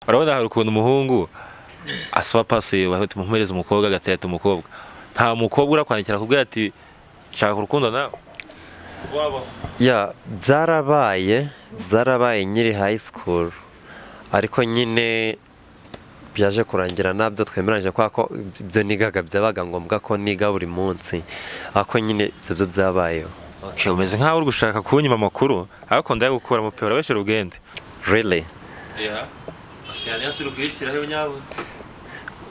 urabona hari ukuntu umuhungu asaba pasi bamuhereza umukobwa agateta umukobwa, nta mukobwa urakwandikira kubwira ati shaka urukundo nawe ya byarabaye nyiri high school, ariko nyine byaje kurangira nabyo twemeranyije ko ibyo nigaga byabaga ngombwa ko niga buri munsi, ariko nyine ibyo byabayeho. Okay, umeze nkaho uri gushaka kunyima amakuru ariko ndaye gukura mu pera weshe rugende. Really? Yeah. Asiya yasiru kwishiraho nyabo.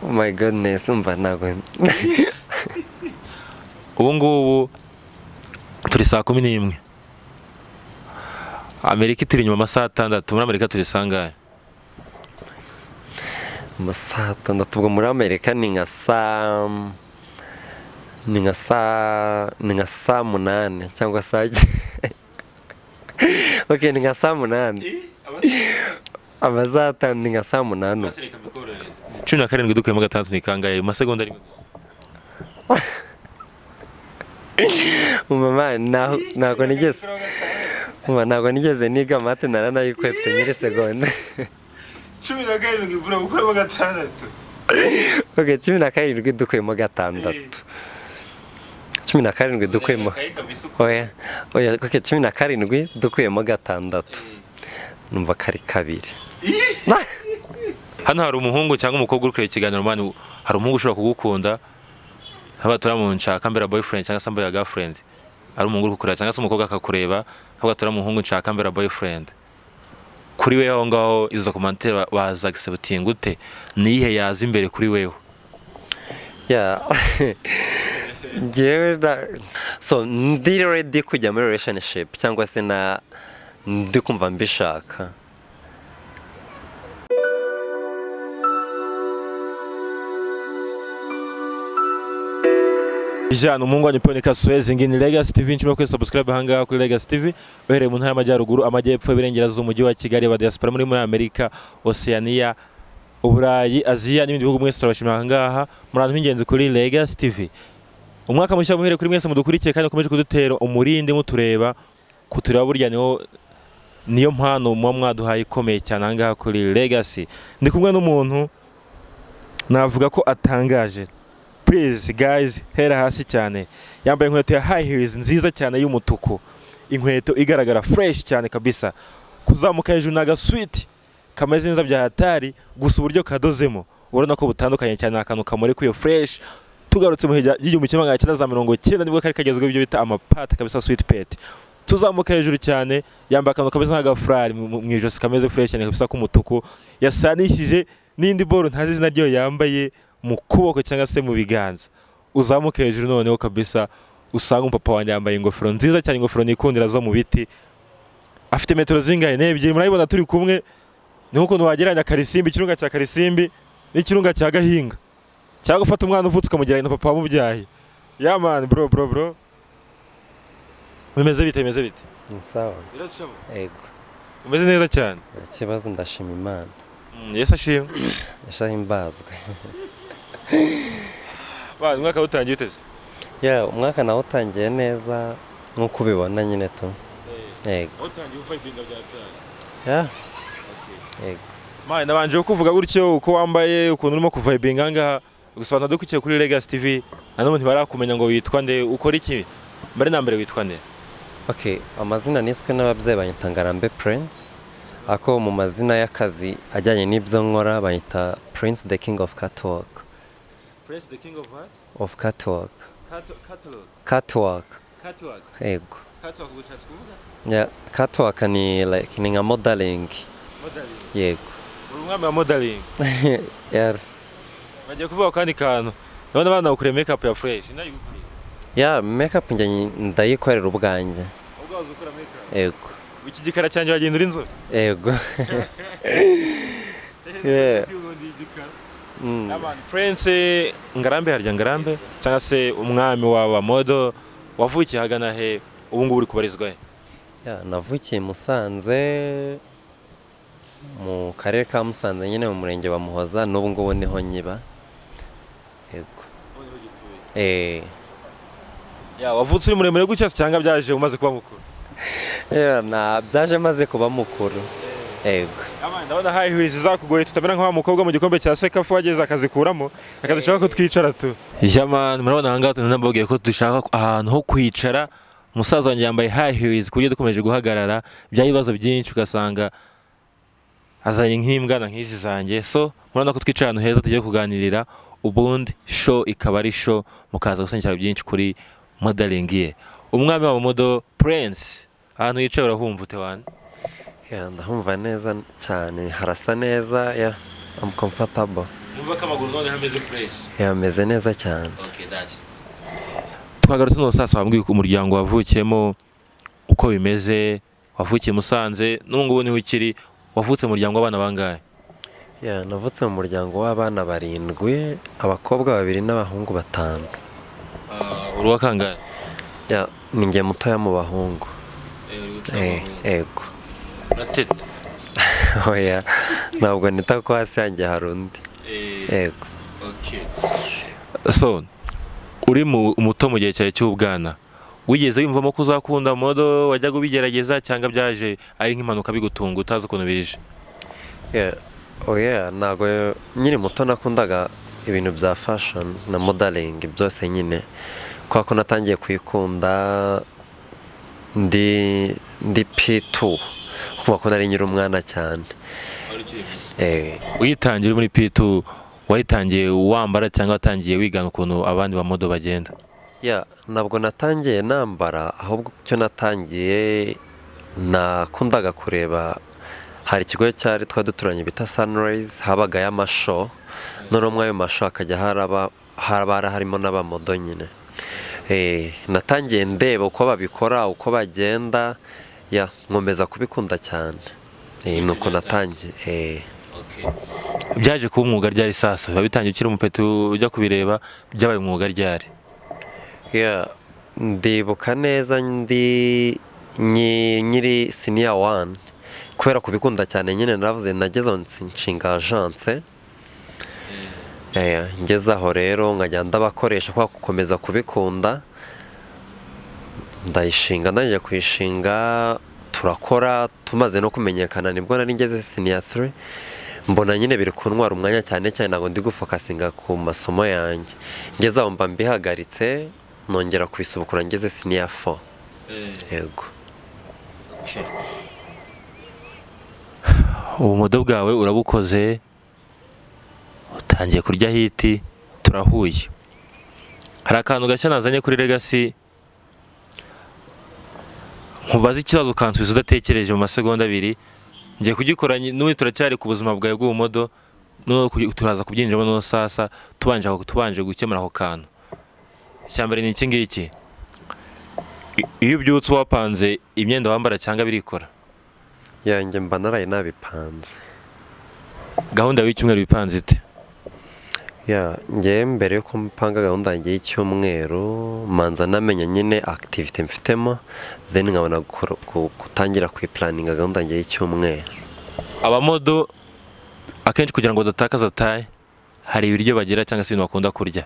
Oh my goodness, umva nago. Ubu ngubu turi saa 11. Amerika turi nyuma amasaha 6, muri Amerika turi sangahe? Amasaha 6 ubwo muri Amerika ni nka saa 8 cyangwa saa Okay, ni nka saa 8. Amasaha 5 ni nka saa 8. 17 dukuyemo 6 ni kangahe? Masegonda rimwe gusa. Mama ntago nigeze niga mate naranayikwepse nyiri segonda. 17 bro ukuyemo 6. Okay, 17 dukuyemo 6. 17 dukuyemo. Oya, okay, 17 dukuyemo 6. Numva kari 2. Hano hari umuhungu cyangwa umukobwa uri kureba ikiganiro mani, hari umuhungu ushobora kugukunda haba turamunshaka mbere boyfriend cyangwa se mbere girlfriend, ari umuhungu uri kukureba cyangwa se umukobwa akakureba haba turamuhungu nshaka mbere boyfriend. Kuri wewe aho ngaho izo commentaire baza accepting gute, nihe yaza imbere kuri wewe? Yeah. So ndi ready kujya muri relationship cyangwa se ndi kumva mbishaka. Ijana umungu wanyiponika Suez ngini Legacy TV, nchimwe kwe subscribe hanga kuri Legacy TV. Behere mu ntara y'amajyaruguru, amajyepfo y'Iburengerazuba, umujyi wa Kigali, ba diaspora muri Amerika, Oceania, Uburayi, Aziya n'ibindi bihugu mwese turabashimira hangaha muri abantu b'ingenzi kuri Legacy TV. Umwaka mushya muhere kuri mwese mudukurikiye kandi mukomeje kudutera umurinde mutureba, kutureba burya niyo mpano mu mwaduhaye ikomeye cyane hangaha kuri Legacy. Ndi kumwe n'umuntu navuga ko atangaje. Please guys, hera hasi cyane. Yambaye inkweto ya high heels nziza cyane y'umutuku. Inkweto igaragara fresh cyane kabisa. Kuzamuka hejuru naga sweet. Kameze neza bya hatari, gusa uburyo kadozemo. Urabona ko butandukanye cyane akantu kamore kuyo fresh. Tugarutse mu hejuru y'igihumbi kimwe magana cyenda za 90 nibwo kari kagezweho ibyo bita amapata kabisa sweet pet. Tuzamuka hejuru cyane, yambaye akantu kameze nk'agafrari mu ijosi kameze fresh cyane kabisa k'umutuku. Yasanishije n'indi boro ntazi izina ryo yambaye mu kuboko cyangwa se mu biganza. Uzamuka hejuru noneho kabisa usanga umupapa wanjye yambaye ingofero nziza cyane, ingofero nikundira zo mu biti. Afite metero zingahe? N'ebyiri. Murabibona turi kumwe. Ni uko wageranya Karisimbi, ikirunga cya Karisimbi n'ikirunga cya Gahinga. Cyangwa ufata umwana uvutse ukamugeranya na papa wamubyaye. Yeah man, bro. Bimeze bite? Sawa. Biracamo. Yego. Umeze neza cyane. Ikibazo ndashima Imana. Yesu ashimwe. Yashahimbazwe. Ba umwaka utangiye uteze? Yeah, umwaka nawo utangiye neza nkuko ubibona nyine tu. Yego. Utangiye ufayibinga bya cyane. Yeah. Okay. Yego. Mane nabanje kuvuga gutyo uko wambaye ukuntu urimo kuvibinga ngaha, gusobanura dukukiye kuri Legacy TV. Nanone ntibarakumenya ngo witwa nde, ukora iki? Mbere na mbere witwa nde? Okay, amazina niswe n'ababyeyi banyita Ngarambe Prince. Ako mu mazina y'akazi ajyanye n'ibyo nkora banyita Prince the King of Catwalk. Prince the King of what? Of Catwalk. Catwalk. Yego. Catwalk gushatse kuvuga? Yeah, Catwalk ni like ni nka modeling. Yego. Urumwami wa modeling. Yeah. Bagiye kuvuga kandi kantu. None bana ukure makeup ya fresh, nayo ukuri. Yeah, makeup njye ndayikorera ubwanjye. Ubwazo ukora makeup? Yego. Iki gikara cyanje wagenda uri inzobe? Yego. Yeah. Abantu Prince Ngarambe harya Ngarambe cyangwa se umwami wa model wavukiye hagana he, ubu ngubu uri kubarizwa he? Yeah, navukiye Musanze mu karere ka Musanze nyine mu murenge wa Muhoza, n'ubu ngubu niho nyiba. Yego. Ya wavutse uri muremure gutya cyangwa byaje umaze kuba mukuru? Yeah, na byaje maze kuba mukuru. Ego. Ndabona high heels zakugoye tutamera nk'aho umukobwa mu gikombe cya Sekafu wageze akazikuramo akadushaka ko twicara tu. Jamani murabona ahangaha tunababwiye ko dushaka ahantu ho kwicara. Umusaza wanjye yambaye high heels ku buryo dukomeje guhagarara bya bibazo byinshi ugasanga azanye nk'imbwana nk'izi zanjye. So murabona ko twicara ahantu heza tugiye kuganirira ubundi show ikaba ari show mukaza gusangira byinshi kuri modeling ye. Umwami wa modo Prince ahantu yicaye urahumva utewane. Ndahumva neza cyane, harasa neza, I'm comfortable. Numva ko amaguru none hameze fresh. Ameze neza cyane. Okay, that's. Twagarutse no sasa wambwiye ko umuryango wavukiyemo uko bimeze, wavukiye Musanze n'ubungubu niho ukiri, wavutse mu muryango w'abana bangahe? Navutse mu muryango w'abana 7, abakobwa 2 n'abahungu 5. Uri wa kangahe? Ni njye mutoya mu bahungu. Ego. Natete. Oya, ntabwo nita ko hasi yanjye hari undi. Ego. Okay. So, uri muto mu gihe cyawe cy'ubwana, wigeze wimvamo ko uzakunda modo, wajyaga ubigerageza cyangwa byaje ari nk'impanuka bigutunga utazi ukuntu bije? Oya, ntabwo nyiri muto nakundaga ibintu bya fashion na modeling byose nyine. Kwa ko natangiye kuyikunda ndi P2. Kuva ko nari nyiri umwana cyane. Uyitangiye muri P2 wayitangiye wambara cyangwa watangiye wigana ukuntu abandi ba modo bagenda? Ntabwo natangiye nambara, ahubwo cyo natangiye nakundaga kureba, hari ikigo cyari twaduturanye bita Sunrise, habagayo amashow, none umwe ayo mashow akajya harimo n'abamodo nyine. Natangiye ndeba uko babikora, uko bagenda, nkomeza kubikunda cyane. Nuko natangiye. Byaje kuba umwuga ryari sasa? Biba bitangiye ukiri umupetu ujya kubireba, byabaye umwuga ryari? Ndibuka neza ndi nyiri senior 1, kubera kubikunda cyane nyine naravuze nageze nshinga agence. Ngeze aho rero nkajya ndabakoresha kwa gukomeza kubikunda, ndayishinga, ndangije kuyishinga, turakora, tumaze no kumenyekana nibwo nari ngeze senior 3. Mbona nyine biri kuntwara umwanya cyane cyane, ntabwo ndi gufokasinga ku masomo yanjye. Ngeze aho mba mbihagaritse, nongera kubisubukura ngeze senior 4. Yego. Ubumodo bwawe urabukoze, utangiye kurya hiti, turahuye. Hari akantu gashya nazanye kuri Legacy, nkubaza ikibazo ukansubiza udatekereje mu masegonda 2. Ngiye kugikora n'ubu turacyari ku buzima bwawe bw'ubumodo, no turaza kubyinjiramo no sasa tubanje gukemura ako kantu. Icyambere ni iki ngiki. Iyo ubyutse wapanze imyenda wambara cyangwa birikora? Yanjye mba naraye nabipanze. Gahunda y'icyumweru bipanze ite? Ngiye mbere yuko mpanga gahunda yanjye y'icyumweru, manza namenya nyine activity mfitemo, then nkabona gutangira kuyiplaninga gahunda yanjye y'icyumweru. Abamodo akenshi kugira ngo badatakaza taye, hari ibiryo bagira cyangwa se ibintu bakunda kurya.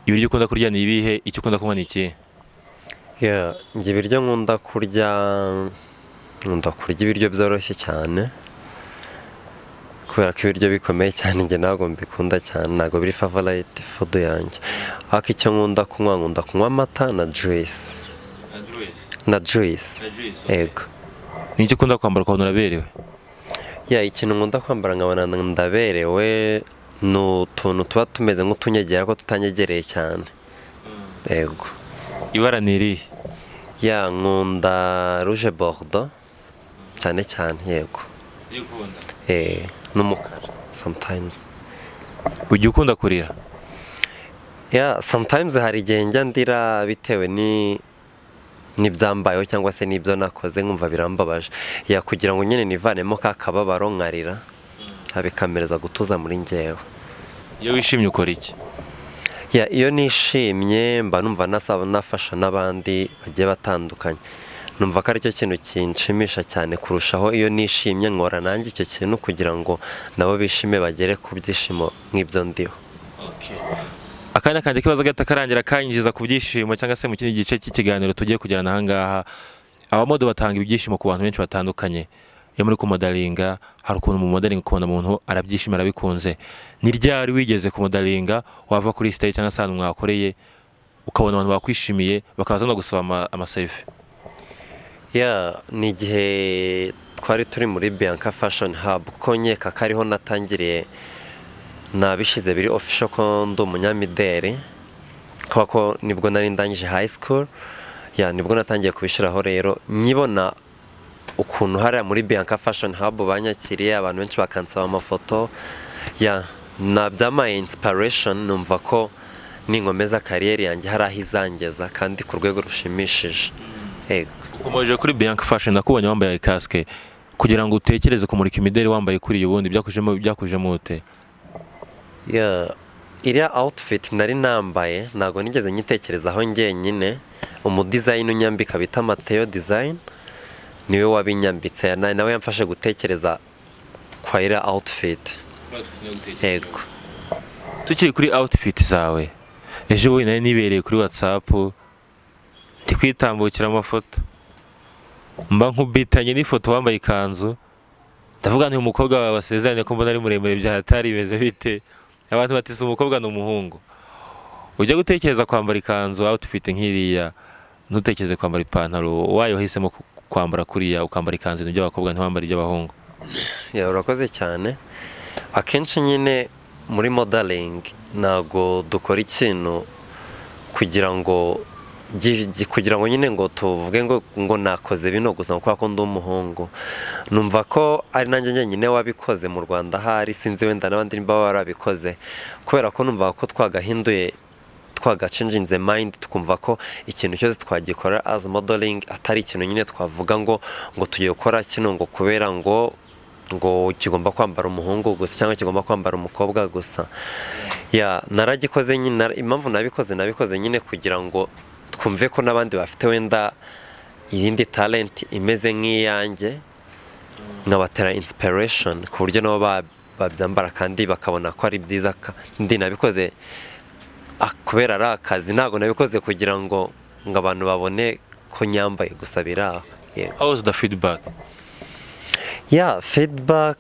Ibiryo ukunda kurya ni ibihe? Icyo ukunda kunywa ni iki? Ngiye ibiryo nkunda kurya ibiryo byoroshye cyane, kubera ko ibiryo bikomeye cyane njye ntabwo mbikunda cyane, ntabwo biri favorite food yanjye. Ariko icyo nkunda kunywa amata na juice. Ego. Ni icyo ukunda kwambara ukabona uraberewe? Ikintu nkunda kwambara nkabona ndaberewe ni utuntu tuba tumeze nk'utunyegera ko tutanyegereye cyane. Ego. Ibara ni irihe? Nkunda rouge bordeaux cyane cyane. Yego. N'umukara sometimes. Ujya ukunda kurira? Sometimes hari igihe njya ndira bitewe n'ibyambayeho cyangwa se n'ibyo nakoze nkumva birambabaje, kugira ngo nyine nivanemo ka kababaro nkarira, bikamereza gutuza muri njyewe. Iyo wishimye ukora iki? Iyo nishimye mba numva nafasha n'abandi bagiye batandukanye, numva ko aricyo kintu kinshimisha cyane kurushaho. Iyo nishimye nkora nanjye icyo kintu kugira ngo nabo bishime bagere ku byishimo nk'ibyo ndiho. Akanya kandi kibazo gata karangira kanyinjiza ku byishimo cyangwa se mu kindi gice cy'ikiganiro tugiye kugirana aha ngaha. Abamodo batanga ibyishimo ku bantu benshi batandukanye. iyo muri kumodalinga hari ukuntu mu modeling ukabona umuntu arabyishimira bikunze. Ni ryari wigeze kumodalinga wava kuri stage cyangwa se ahantu mwakoreye ukabona abantu bakwishimiye bakaza no gusaba amaselfie? Ni igihe twari turi muri Bianca Fashion Hub ko nkeka ko ariho natangiriye nabishize biri official ko ndi umunyamideli, kubera ko nibwo nari ndangije high school. Nibwo natangiye kubishiraho rero nyibona ukuntu hariya muri Bianca Fashion Hub banyakiriye abantu benshi bakansaba amafoto. Na byamaye inspiration, numva ko ninkomeza kariyeri yanjye hari aho izangeza kandi ku rwego rushimishije. Ukomeje kuri Bianca Fashion nakubonye wambaye casque, kugira ngo utekereze kumurika imideli wambaye kuri ubundi byakujemo ute? Iriya outfit nari nambaye ntago nigeze nyitekerezaho njyenyine. Umudesign unyambika bita Mateo Design niwe wabinyambitse, nawe yamfashe gutekereza kwa iriya outfit. Tukiri kuri outfit zawe, ejo bundi nari nibereye kuri WhatsApp ndi kwitambukira amafoto, mba nkubitanye n'ifoto wambaye ikanzu, ndavuga nti umukobwa wawe wasezeranye ko mbona ari muremure byahatari bimeze bite? Abantu batise umukobwa n'umuhungu. Ujya gutekereza kwambara ikanzu outfit nk'iriya, ntutekereze kwambara ipantaro, wayo wahisemo kwambara kuriya ukambara ikanzu by'abakobwa ntiwambara iby'abahungu? Urakoze cyane. Akenshi nyine muri modeling ntago dukora ikintu kugira ngo nyine ngo tuvuge ngo nakoze bino gusa kubera ko ndi umuhungu. Numva ko ari nanjye njyenyine wabikoze mu Rwanda, hari sinzi wenda n'abandi niba barabikoze, kubera ko numva ko twagahinduye twagachanginze mind, tukumva ko ikintu cyose twagikora as modeling atari ikintu nyine twavuga ngo tugiye gukora kino ngo kubera ngo kigomba kwambara umuhungu gusa cyangwa kigomba kwambara umukobwa gusa. Naragikoze nyine, impamvu nabikoze nyine kugira ngo twumve ko n'abandi bafite wenda iyindi talent imeze nk'iyanjye, nkabatera inspiration ku buryo nabo babyambara kandi bakabona ko ari byiza. Ndi nabikoze kubera ari akazi, ntabwo nabikoze kugira ngo abantu babone ko nyambaye gusa biraho. How was the feedback? Feedback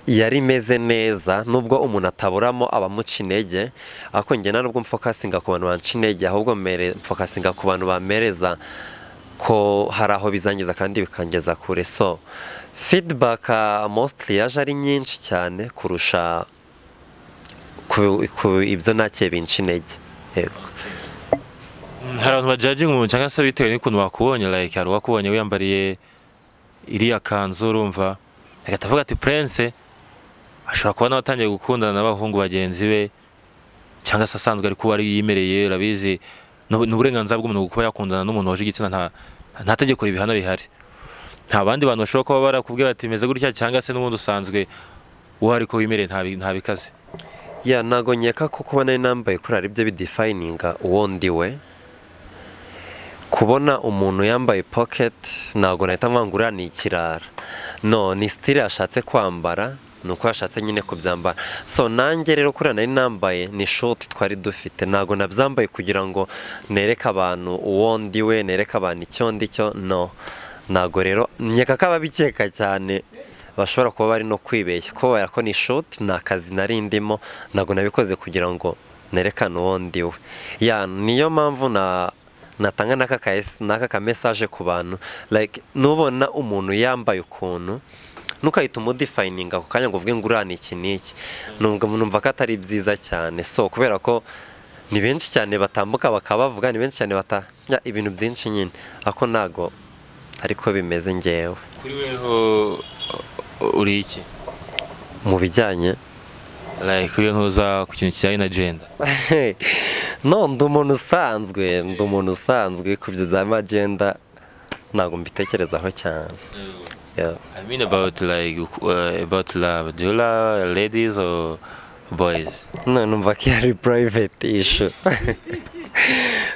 yari imeze neza, nubwo umuntu ataburamo abamuca intege, ariko njye nubwo mfokasinga ku bantu banca intege, ahubwo mfokasinga ku bantu bamereza ko hari aho bizangiza kandi bikangeza kure. So feedback mostly yaje ari nyinshi cyane kurusha ku ibyo nake binca intege. Hari abantu bajudging umuntu cyangwa se bitewe n'ukuntu wakubonye, like hari wakubonye wiyambariye iriya kanzu urumva agatavuga ati Prince ashobora kuba nawe atangiye gukundana n'abahungu bagenzi be, cyangwa se asanzwe ari kuba ari yimereye. Urabizi n'uburenganzira bw'umuntu kuba yakundana n'umuntu waje igitsina, nta tegeko ribihana rihari. Nta bandi bantu bashobora kuba barakubwira ati meze gutya, cyangwa se n'ubundi usanzwe uhari ko wimereye nta bikaze. Ntago nkeka ko kuba nari nambaye kuri ari byo bidefininga uwo ndiwe. Kubona umuntu yambaye pocket ntago nahita mvangura ni ikirara, no, ni style yashatse kwambara, nuko yashatse nyine kubyambara. So nanjye rero kuri nari nambaye ni short twari dufite, ntago nabyambaye kugira ngo nereke abantu uwo ndiwe, nereke abantu icyo ndicyo, no. Ntago rero nkeka ko ababikeka cyane bashobora kuba bari no kwibeshya, kubera ko ni short, ni akazi nari ndimo, ntago nabikoze kugira ngo nerekane uwo ndiwe. Niyo mpamvu natanga n'aka ka message ku bantu, like nubona umuntu yambaye ukuntu nukahita umudefininga ku kanya ngo uvuge ngo urani iki n'iki, numva ko atari byiza cyane. So kubera ko ni benshi cyane batambuka bakaba bavuga, ni benshi cyane ibintu byinshi nyine, ako ntago ariko bimeze ngewe. Kuri weho uri iki mu bijyanye like kuri ntuza ku kintu kijyanye na gender? No, ndi umuntu usanzwe ku byo bya gender ntabwo mbitekerezaho cyane. I mean about love. Do you love ladies or boys? No, numva ko ari private issue.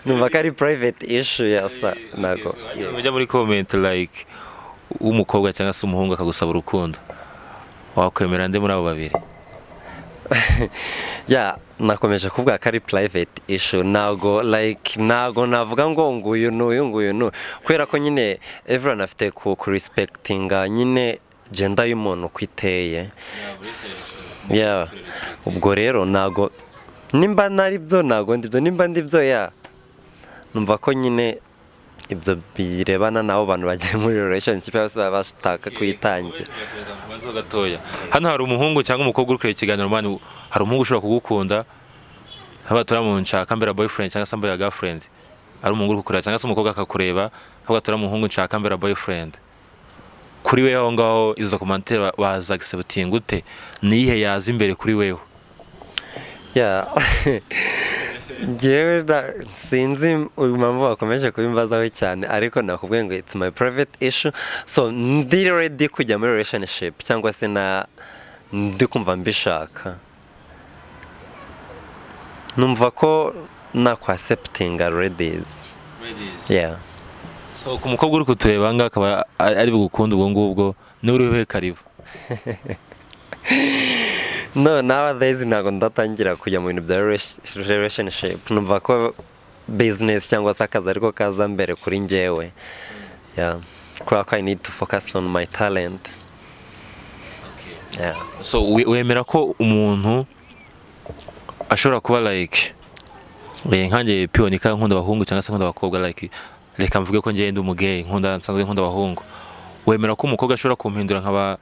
Numva ko ari private issue yasa ntago. Mujya muri comment like umukobwa cyangwa se umuhungu akagusaba urukundo, wakwemera nde muri abo babiri? Nakomeje kuvuga ko ari private issue, ntago navuga ngo nguyu n'uyu, kubera ko nyine everyone afite ku respectinga nyine gender y'umuntu uko iteye. Yeah, ubwo rero nago nimba nari byo nago ndibyo, nimba ndibyo ya numva ko nyine ibyo birebana nabo bantu bagiye muri relationship bose bashaka kuyitangira. Gatoya hano hari umuhungu cyangwa umukobwa uri kureba ikiganiro mani, hari umuhungu ushobora kugukunda haba turamunshaka mbere boyfriend cyangwa se mbere girlfriend, ari umuhungu uri kukureba cyangwa se umukobwa akakureba haba turamuhungu nshaka mbere boyfriend. Kuri wewe aho ngaho izo commentaire waza accepting gute, nihe yaza imbere kuri wewe? Yeah. Ngewe sinzi impamvu bakomeje kubimbazaho cyane, ariko nakubwiye ngo it's my private issue, so ndi ready kujya muri relationship cyangwa se ndi kumva mbishaka, numva ko nakwa accepting already. Yeah. So ku mukobwa uri kutureba ngaha akaba ari bugukunda ubwo ngubwo, ni uriwe karibu? No, nowadays ntabwo ndatangira kujya mu bintu bya relationship, numva ko business cyangwa se akazi ariko kaza mbere kuri njyewe. Yeah, kubera ko I need to focus on my talent. Yeah. So wemera ko umuntu ashobora kuba like nkanjye Pionika nkunda abahungu cyangwa se nkunda abakobwa, like reka mvuge ko njye ndi umugay nsanzwe nkunda abahungu, wemera ko umukobwa ashobora kumpindura nkaba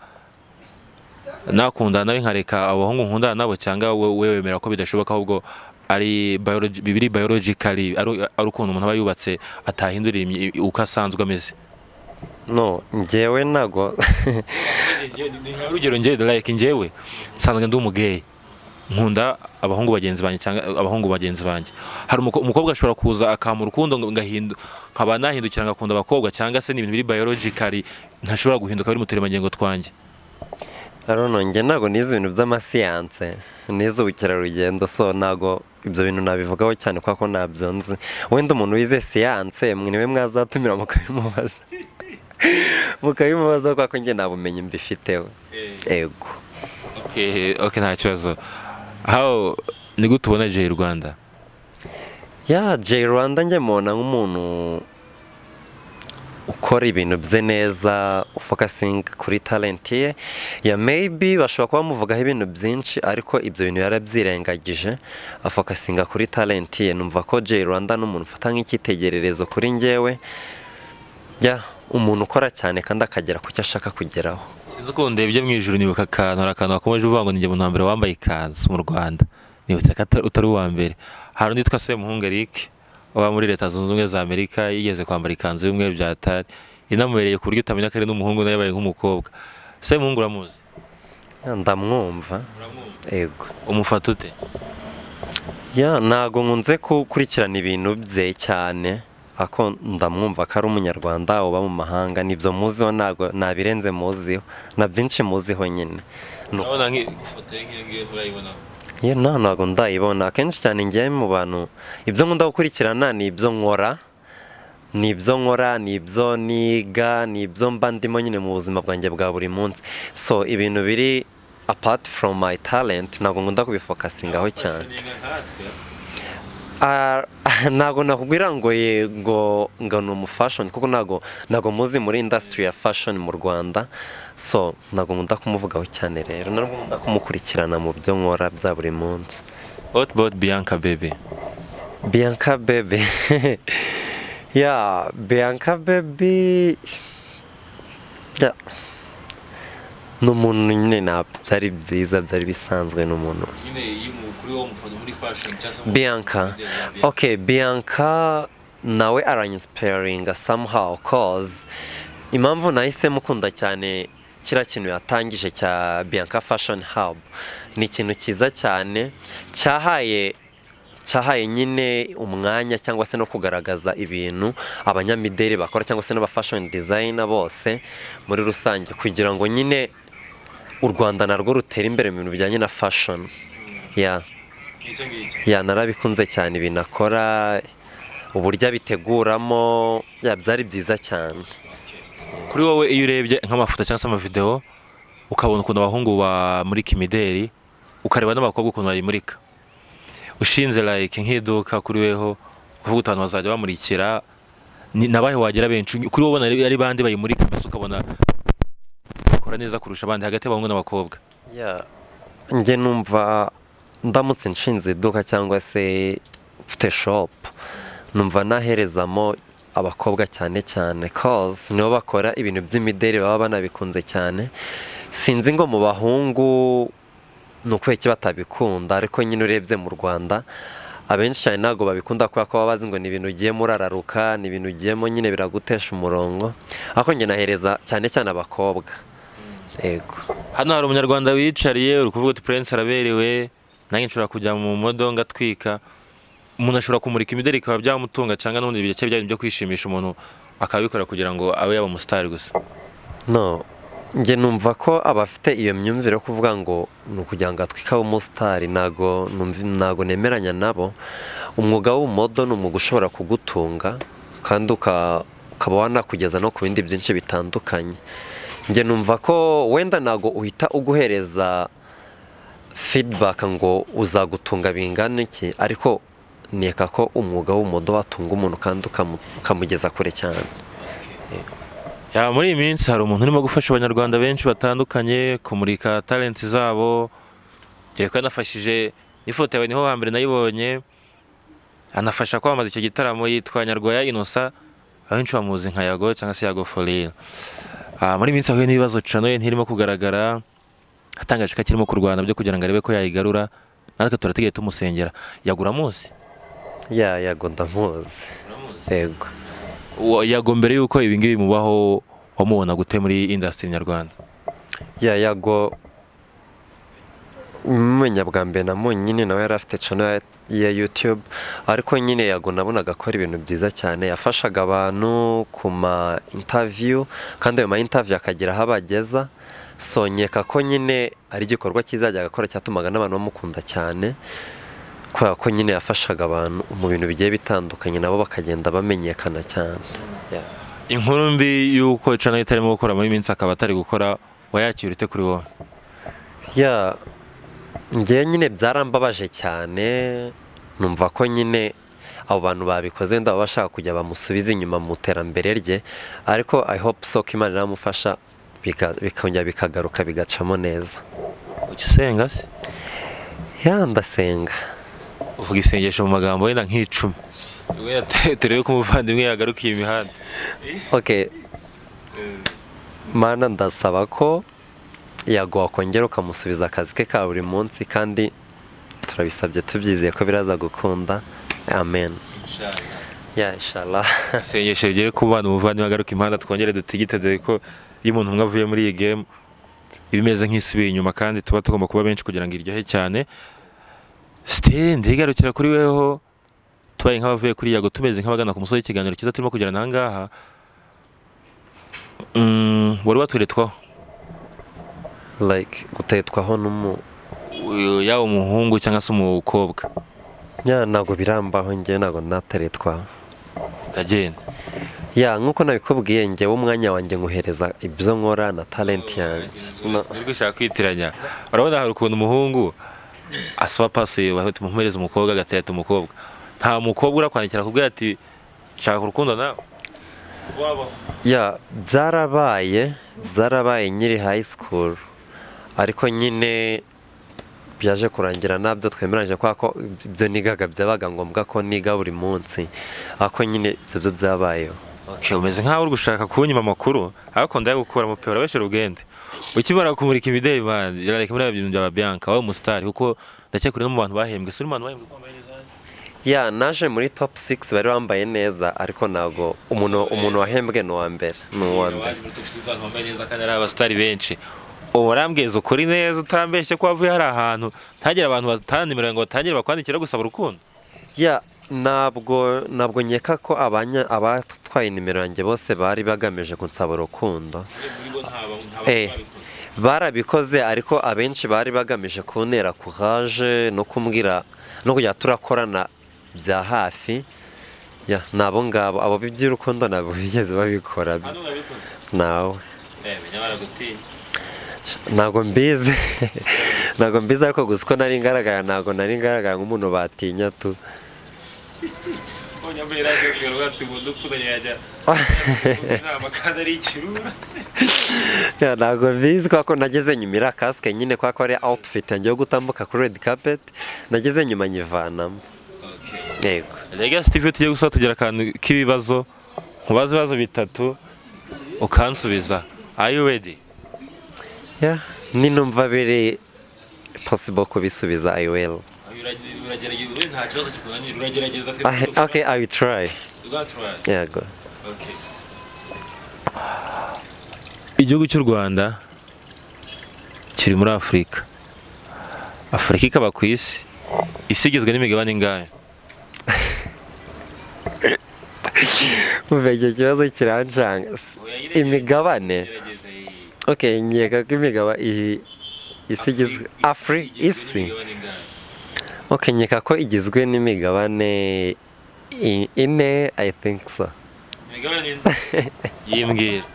nakunda nawe nkareka abahungu nkunda nabo, cyangwa wewe wemera ko bidashoboka ahubwo ari bibiri biologically ari ukuntu umuntu aba yubatse atahindura uko asanzwe ameze? No, njyewe nago urugero njye like njyewe nsanzwe ndi umugay nkunda abahungu bagenzi banjye cyangwa abahungu bagenzi banjye, hari umukobwa ashobora kuza akamura urukundo nkaba nahindukira ngakunda abakobwa, cyangwa se ni ibintu biri biologically ntashobora guhinduka biri mu turemangingo twanjye? Arono njye nago nize ibintu by'amasiyanse, nize ubukerarugendo, so nago ibyo bintu nabivugaho cyane kuko nabyo nzi. Wenda umuntu wize siyanse mwe niwe mwazatumira mukabimubaza kuko njye nabumenye mbifiteho. Ego. Okay, nta kibazo. How ni gute ubona Jay Rwanda? Yeah, Jay Rwanda njye mubona nk'umuntu ukora ibintu bye neza, focusing kuri talent ye. Ya maybe bashobora kuba bamuvugaho ibintu byinshi ariko ibyo bintu yarabyirengagije, afocusinga kuri talent ye. Numva ko Jay Rwanda n'umuntu ufata nk'icyitegererezo kuri njyewe. Ya umuntu ukora cyane kandi akagera ku cyo ashaka kugeraho. Sinzi ko ndebye mu ijuru nibuka akantu wakomeje uvuga ngo ninjye muntu wa mbere wambaye ikanzu mu Rwanda, nibutse ko utari uwa mbere. Hari undi twase Muhungu Eric uba muri Leta Zunze Ubumwe za Amerika, yigeze kwambara ikanzu y'umweru bya Atari, inamubereye ku buryo utamenya ko ari n'umuhungu nawe yabaye nk'umukobwa. Se Muhungu uramuzi? Ndamwumva. Ego. Umufata ute? Ya ntago nkunze gukurikirana ibintu bye cyane, ako ndamwumva ko ari umunyarwanda uba mu mahanga, nibyo muziho ntago nabirenze muziho, na byinshi muziho nyine. Nabona nk'ifoto nk'iyo urayibona? Ye ntago ndayibona. Akenshi cyane ngiye mu bantu ibyo nkunda gukurikirana ni ibyo nkora, nibyo niga, nibyo mba ndimo nyine mu buzima bwanjye bwa buri munsi. So ibintu biri apart from my talent ntago nkunda kubifokasingaho cyane. Ntago nakubwira ngo yego ni umufashion kuko ntago muzi muri industry ya fashion mu Rwanda, so ntago nkunda kumuvugaho cyane, rero ntabwo nkunda kumukurikirana mu byo nkora bya buri munsi. What about Bianca Baby? Bianca Baby. Yeah, Bianca Baby. Yeah. N'umuntu nyine byari byiza, byari bisanzwe n'umuntu. Bianca. Okay, Bianca nawe inspiring somehow cause impamvu nahise mukunda cyane kira kintu yatangije cya Bianca Fashion Hub ni ikintu cyiza cyane cyahaye nyine umwanya cyangwa se no kugaragaza ibintu abanyamideli bakora cyangwa se n'aba fashion designer bose muri rusange, kugira ngo nyine u Rwanda narwo rutera imbere mu bintu bijyanye na fashion. Ya narabikunze cyane ibintu akora, uburyo abiteguramo, byari byiza cyane. Kuri wowe iyo urebye nk'amafoto cyangwa se amavideo ukabona ukuntu abahungu bamurika imideli, ukareba n'abakobwa ukuntu bayimurika, ushinze like nk'iduka kuri weho ukavuga utantu bazajya bamurikira, nabahe wagira benshi kuri wowe ari bandi bayimurika, mbese ukabona babikora neza kurusha abandi hagati y'abahungu n'abakobwa? njye numva ndamutse nshinze iduka cyangwa se mfite shop, numva naherezamo abakobwa cyane cyane cause nibo bakora ibintu by'imideri baba banabikunze cyane. Sinzi ngo mu bahungu ni ukubera iki batabikunda, ariko nyine urebye mu Rwanda abenshi cyane ntabwo babikunda kubera ko baba bazi ngo ni ibintu ugiyemo urararuka, ni ibintu ugiyemo nyine biragutesha umurongo, ariko njye nahereza cyane cyane abakobwa. Yego. Hano hari umunyarwanda wiyicariye uri kuvuga uti Prince araberewe, nanjye nshobora kujya mu modo ngatwika. Umuntu ashobora kumurika imideri bikaba byamutunga cyangwa n'ubundi bice byo kwishimisha umuntu akabikora kugira ngo abe yaba umusitari gusa? No, njye numva ko abafite iyo myumvire yo kuvuga ngo ni ukugira ngo atwike abe umusitari, ntago nemeranya nabo. Umwuga w'ubumodo ni umwuga ushobora kugutunga kandi ukaba wanakugeza no ku bindi byinshi bitandukanye. Njye numva ko wenda ntago uhita uguhereza feedback ngo uzagutunga bingana iki, ariko neka ko umwuga w'ubumodo watunga umuntu kandi ukamugeza kure cyane. Muri iyi minsi hari umuntu urimo gufasha abanyarwanda benshi batandukanye kumurika talent zabo, dore ko yanafashije n'ifoto yawe niho hambere nayibonye, anafasha kwamamaza icyo gitaramo, yitwa Nyarwaya Innocent, abenshi bamuzi nka Yago cyangwa se Yago for real. Muri iyi minsi ahuye n'ibibazo Channel ntirimo kugaragara, atangaje ko akirimo kurwana byo kugira ngo arebe ko yayigarura, natwe turategereje tumusengera. Yagura munsi Yago ndamuzi. Yego. Yago mbere yuko ibi ngibi mubaho wamubona gute muri industry nyarwanda? Yago umenya bwa mbere namunye nyine nawe yari afite channel ya YouTube, ariko nyine Yago nabonaga akora ibintu byiza cyane, yafashaga abantu ku ma interview kandi ayo ma interview akagira aho abageza. Sonyeka ko nyine ari igikorwa kizajya agakora cyatumaga n'abantu bamukunda cyane, kubera ko nyine yafashaga abantu mu bintu bigiye bitandukanye nabo bakagenda bamenyekana cyane. Inkuru mbi yuko Channel itarimo gukora muri minsi akaba atari gukora, wayakira ute kuri wowe? Njye nyine byarambabaje cyane, numva ko nyine abo bantu babikoze ndaba bashaka kujya bamusubiza inyuma mu terambere rye, ariko I hope so ko Imana iramufasha bikongera bikagaruka bigacamo neza. Ugisenga se? Ndasenga. Uvuga isengesho mu magambo wenda nk'icumi, turebe ko umuvandimwe yagarukiye imihanda. Mana ndasaba ko Yago wakongera ukamusubiza akazi ke ka buri munsi, kandi turabisabye tubyizeye ko biraza gukunda. Amen. Inshallah. Isengesho rigere ku bana umuvandimwe agaruka imihanda, twongere dutigite, dore ko iyo umuntu umwe avuye muri iyi game ibimeze nk'isubiye inyuma, kandi tuba tugomba kuba benshi kugira ngo iryohe cyane. Ndigarukira kuri weho, tubaye nk'abavuye kuri Yago tumeze nk'abagana ku musozi w'ikiganiro cyiza turimo kugirana aha ngaha. Wari waturetwaho gutetwaho yaba umuhungu cyangwa se umukobwa? Ntabwo birambaho, njye ntabwo nateretwaho. Kagenda nk'uko nabikubwiye, njyewe umwanya wanjye nguhereza ibyo nkora na talent yanjye. Uri gushaka kwitiranya. Urabona hari ukuntu umuhungu asaba pasi bamuhereza umukobwa agateta umukobwa, nta mukobwa urakwandikira kubwira ati shaka urukundo nawe? Byarabaye nyiri high school, ariko nyine byaje kurangira nabyo twemeranyije ko ibyo nigaga byabaga ngombwa ko niga buri munsi, ariko nyine ibyo byabayeho. Umeze nk'aho uri gushaka kunyima amakuru, ariko ndayagukura mu pe urabeshyira ubwende. Ukimara kumurika imideli man, yarareka muri ibintu bya Bianca wawe umusitari, kuko ndakekuri no mu bantu bahembwe. Suri mu bantu bahembwe kwambaye neza? Naje muri top 6 bari bambaye neza, ariko ntago umuntu wahembwe ni uwa mbere. Muri top 6 abantu bambaye neza kandi ari abasitari benshi. Warambwiza ukuri neza utambeshye ko wavuye hari ahantu ntagire abantu batanimira ngo batangire bakwandikira gusaba urukundo? Ntabwo nkeka ko abatwaye nimero yanjye bose bari bagamije kunsaba urukundo. Barabikoze, ariko abenshi bari bagamije kuntera courage no kumbwira no kujya turakorana bya hafi. Nabo ngabo abo by'urukundo nabo bigeze babikora. Nawe ntabwo mbizi ariko gusa ko nari ngaragara nk'umuntu batinya tu. ko nyambaye rageze ngo batubundo kudanya yajya inama kandi ari ikirura ntabwo bizi ko nageze nyuma iriya kasike nyine ko ari outfit yanjye yo gutambuka kuri red carpet nageze nyuma nyivanamo yego Legacy TV tugiye gusa tugira akantu k'ibibazo mubaze ibibazo bitatu ukansubiza are you ready ninumva biri possible kubisubiza I will nta kibazo kikunanira uragerageza okay I will try yego okay igihugu cy'u Rwanda kiri muri Afurika ikaba ku isi igizwe n'imigabane ingahe icyo kibazo kirancanga imigabane okay nkeka ko isi igizwe isi okay nkeka ko igizwe n'imigabane ine I think so yimbwira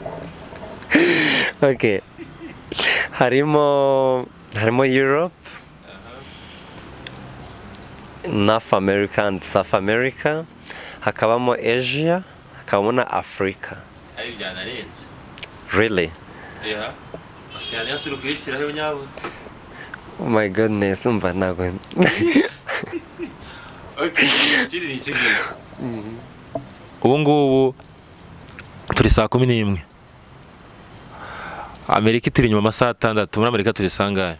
okay harimo Europe North America and South America hakabamo Asia hakabamo na Africa ari byanarenze really Oceania suru kwishiraho nyabo oh my goodness umva nago okay kiri ubu ngubu turi saa 11 Amerika turi nyuma amasaha 6 muri Amerika turi sangahe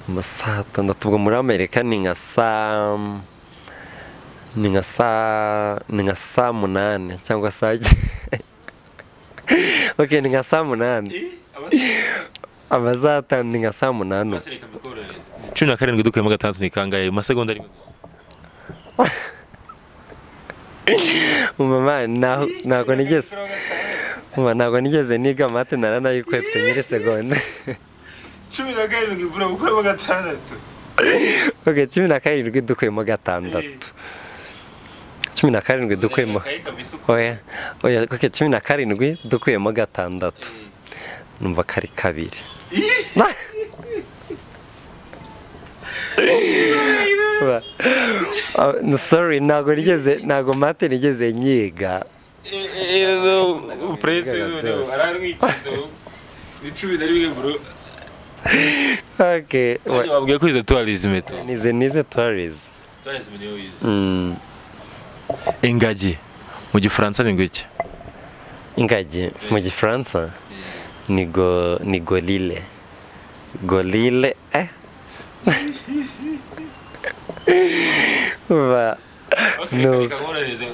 amasaha 6 ubwo muri Amerika ni nka saa 8 cyangwa saa okay ni nka saa 8 amasaha 5 ni nka saa 8 17 dukuyemo 6 ni kangahe masegonda rimwe gusa mama ntabwo nigeze niga mate naranayikwepse nyiri segonda 17 bro ukuyemo 6 okay 17 dukuyemo 6 17 dukuyemo oya okay 17 dukuyemo 6 numva kari kabiri sorry ntago mate nigeze nyiga okay wabwiye kwize tourism nize tourism niyo wize ingagi mu gifaransa ni ngwiki ingagi mu gifaransa ni golile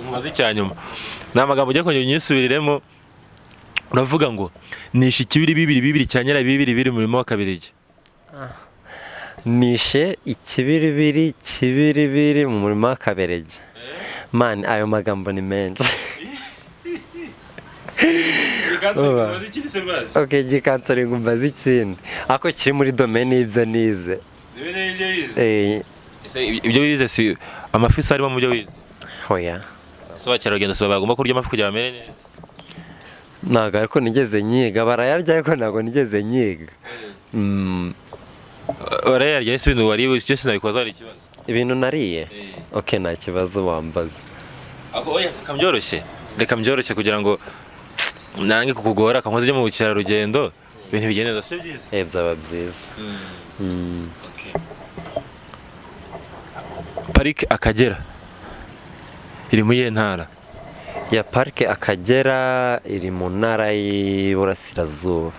mumaze icyanyuma ni amagambo ujya kongera unyisubiriremo uravuga ngo nishe ikibiri cyanyera bibiri mu murimo wa Kabirigi nishe ikibiri mu murimo wa Kabirigi man ayo magambo ni menshi okay gikansari ngumbaza ikindi ako kiri muri domaine y'ibyo nize ibyo wize si amafi arimo mu byo wize hoya so bacyarugendo so bagomba kurya amafi kugira bamere neza ntago ariko nigeze nyiga barayarya ariko ntago nigeze nyiga barayarya ese ibintu wariye cyo sinabikoza ari ikibazo ibintu nariye okay nta kibazo wambaza oya reka byoroshye kugira ngo nange kukugora akankoze mu bukerarugendo ibintu bigende neza sibyo byiza byaba byiza Parike Akagera iri mu yihe ntara ya Parike Akagera iri mu ntara y'Iburasirazuba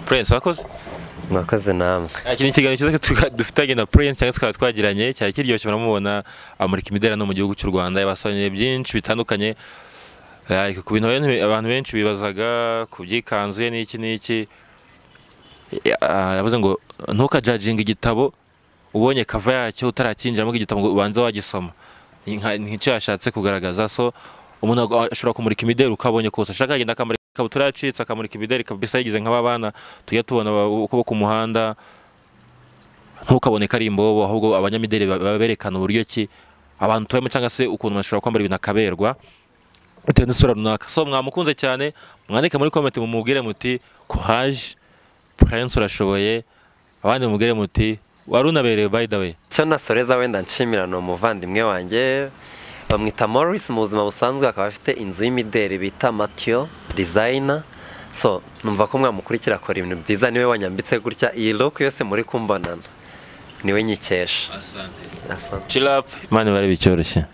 Prince wakoze mwakoze namwe iki ni ikiganiro cyiza dufitanye na Prince cyangwa twaba twagiranye cyari kiryoshye baramubona amurika imideli no mu gihugu cy'u Rwanda yabasonye byinshi bitandukanye ku bintu abantu benshi bibazaga ku byikanzuye n'iki yavuze ngo ntukajajinga igitabo ubonye kava yacyo utarakinjiramo igitabo ngo ubanze wagisoma nk'icyo yashatse kugaragaza so umuntu ashobora kumurika imideli ukabonye kose ashaka agenda akamurika ikabutura yacitse akamurika imideli kabisa yigize nk'ababana tujya tubona uko ku muhanda ntukabone kari imbobo ahubwo abanyamideli berekana uburyo ki abantu tuyemo cyangwa se ukuntu bashobora kwambara ibintu akaberwa bitewe n'isura runaka so mwamukunze cyane mwandike muri comment mumubwire muti courage Prince urashoboye abandi mumubwire muti wari unaberewe by the way. cyo nasoreza wenda nshimira no umuvandimwe wanjye bamwita Morris mu buzima busanzwe akaba afite inzu y'imideri bita Mathieu Designer. So numva ko mwamukurikira akora ibintu byiza, niwe wanyambitse gutya iyi look yose muri kumbonana niwe nyikesha. Asante. Chill up, Imana bari bicyoroshye.